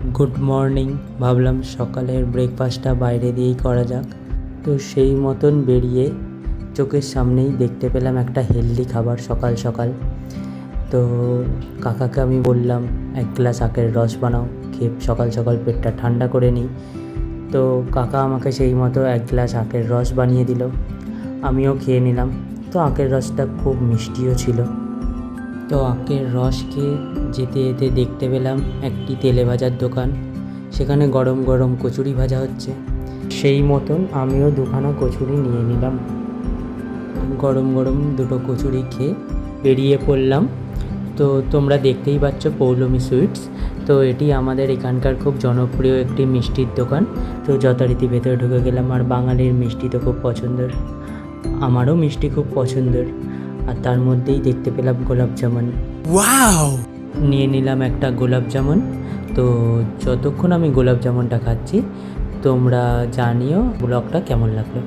Good morning. ভাবলাম সকালের ব্রেকফাস্টটা বাইরে দিয়েই করা যাক। তো সেই মতন বেরিয়ে চোখের সামনেই দেখতে পেলাম একটা হেলদি খাবার সকাল সকাল। তো কাকাকে আমি বললাম এক গ্লাস আখের রস বানাও, খেয়ে সকাল সকাল পেটটা ঠান্ডা করে নিই। তো কাকা আমাকে সেই মতো এক গ্লাস আখের রস বানিয়ে দিল, আমিও খেয়ে নিলাম। তো আখের রসটা খুব মিষ্টিও ছিল। তো আখের রস খেয়ে যেতে যেতে দেখতে পেলাম একটি তেলে ভাজার দোকান, সেখানে গরম গরম কচুরি ভাজা হচ্ছে। সেই মতন আমিও দুখানা কচুরি নিয়ে নিলাম। গরম গরম দুটো কচুরি খেয়ে বেরিয়ে পড়লাম। তো তোমরা দেখতেই পাচ্ছ পৌলমী সুইটস। তো এটি আমাদের এখানকার খুব জনপ্রিয় একটি মিষ্টির দোকান। তো যথারীতি ভেতরে ঢুকে গেলাম। আর বাঙালির মিষ্টি তো খুব পছন্দের, আমারও মিষ্টি খুব পছন্দের। আর তার মধ্যেই দেখতে পেলাম গোলাপ জামুন। ওয়াও! নিয়ে নিলাম একটা গোলাপ জামুন। তো যতক্ষণ আমি গোলাপ জামুনটা খাচ্ছি তোমরা জানিও ব্লগটা কেমন লাগলো।